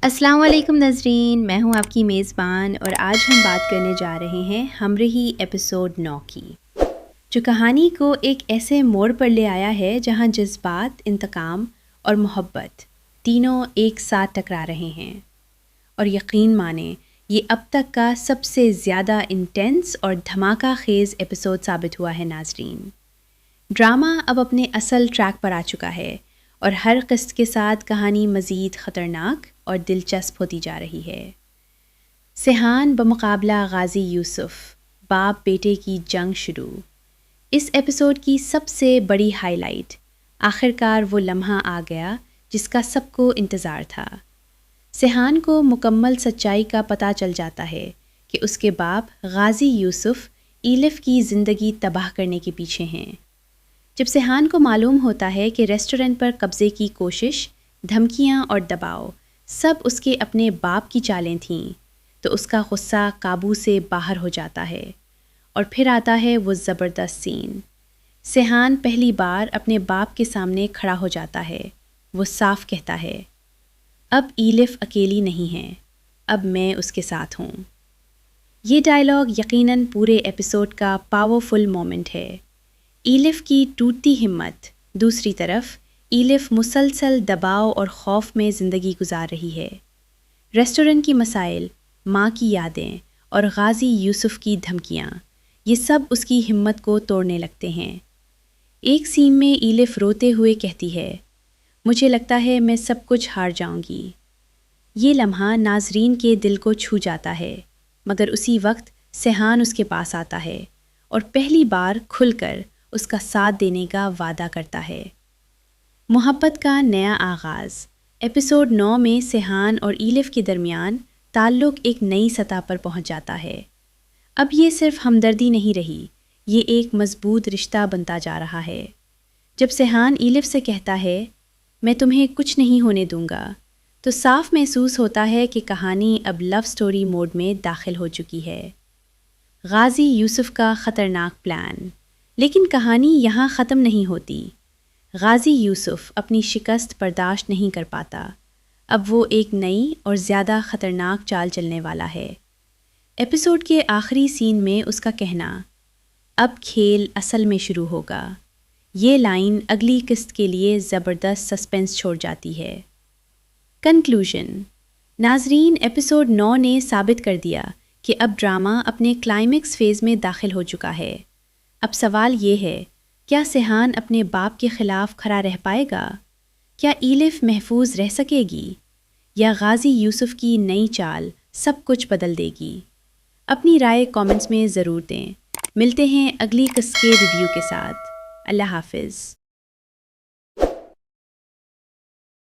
السلام علیکم ناظرین، میں ہوں آپ کی میزبان اور آج ہم بات کرنے جا رہے ہیں ہمراہی ایپیسوڈ 9 کی، جو کہانی کو ایک ایسے موڑ پر لے آیا ہے جہاں جذبات، انتقام اور محبت تینوں ایک ساتھ ٹکرا رہے ہیں۔ اور یقین مانیں، یہ اب تک کا سب سے زیادہ انٹینس اور دھماکہ خیز ایپیسوڈ ثابت ہوا ہے ناظرین۔ ڈرامہ اب اپنے اصل ٹریک پر آ چکا ہے اور ہر قسط کے ساتھ کہانی مزید خطرناک اور دلچسپ ہوتی جا رہی ہے۔ سیحان بمقابلہ غازی یوسف، باپ بیٹے کی جنگ شروع۔ اس ایپیسوڈ کی سب سے بڑی ہائی لائٹ آخرکار وہ لمحہ آ گیا جس کا سب کو انتظار تھا۔ سیحان کو مکمل سچائی کا پتہ چل جاتا ہے کہ اس کے باپ غازی یوسف ایلف کی زندگی تباہ کرنے کے پیچھے ہیں۔ جب سیحان کو معلوم ہوتا ہے کہ ریسٹورنٹ پر قبضے کی کوشش، دھمکیاں اور دباؤ سب اس کے اپنے باپ کی چالیں تھیں، تو اس کا غصہ قابو سے باہر ہو جاتا ہے۔ اور پھر آتا ہے وہ زبردست سین۔ سیحان پہلی بار اپنے باپ کے سامنے کھڑا ہو جاتا ہے۔ وہ صاف کہتا ہے، اب ایلف اکیلی نہیں ہے، اب میں اس کے ساتھ ہوں۔ یہ ڈائلاگ یقیناً پورے ایپیسوڈ کا پاورفل مومنٹ ہے۔ ایلف کی ٹوٹتی ہمت، دوسری طرف ایلف مسلسل دباؤ اور خوف میں زندگی گزار رہی ہے۔ ریسٹورنٹ کی مسائل، ماں کی یادیں اور غازی یوسف کی دھمکیاں، یہ سب اس کی ہمت کو توڑنے لگتے ہیں۔ ایک سین میں ایلف روتے ہوئے کہتی ہے، مجھے لگتا ہے میں سب کچھ ہار جاؤں گی۔ یہ لمحہ ناظرین کے دل کو چھو جاتا ہے، مگر اسی وقت سیحان اس کے پاس آتا ہے اور پہلی بار کھل کر اس کا ساتھ دینے کا وعدہ کرتا ہے۔ محبت کا نیا آغاز۔ ایپیسوڈ 9 میں سیحان اور ایلف کے درمیان تعلق ایک نئی سطح پر پہنچ جاتا ہے۔ اب یہ صرف ہمدردی نہیں رہی، یہ ایک مضبوط رشتہ بنتا جا رہا ہے۔ جب سیحان ایلف سے کہتا ہے، میں تمہیں کچھ نہیں ہونے دوں گا، تو صاف محسوس ہوتا ہے کہ کہانی اب لو سٹوری موڈ میں داخل ہو چکی ہے۔ غازی یوسف کا خطرناک پلان، لیکن کہانی یہاں ختم نہیں ہوتی۔ غازی یوسف اپنی شکست برداشت نہیں کر پاتا، اب وہ ایک نئی اور زیادہ خطرناک چال چلنے والا ہے۔ ایپیسوڈ کے آخری سین میں اس کا کہنا، اب کھیل اصل میں شروع ہوگا، یہ لائن اگلی قسط کے لیے زبردست سسپنس چھوڑ جاتی ہے۔ کنکلوژن۔ ناظرین، ایپیسوڈ 9 نے ثابت کر دیا کہ اب ڈرامہ اپنے کلائمیکس فیز میں داخل ہو چکا ہے۔ اب سوال یہ ہے، کیا سیحان اپنے باپ کے خلاف کھڑا رہ پائے گا؟ کیا ایلف محفوظ رہ سکے گی؟ یا غازی یوسف کی نئی چال سب کچھ بدل دے گی؟ اپنی رائے کامنٹس میں ضرور دیں۔ ملتے ہیں اگلی قسط کے ریویو کے ساتھ۔ اللہ حافظ۔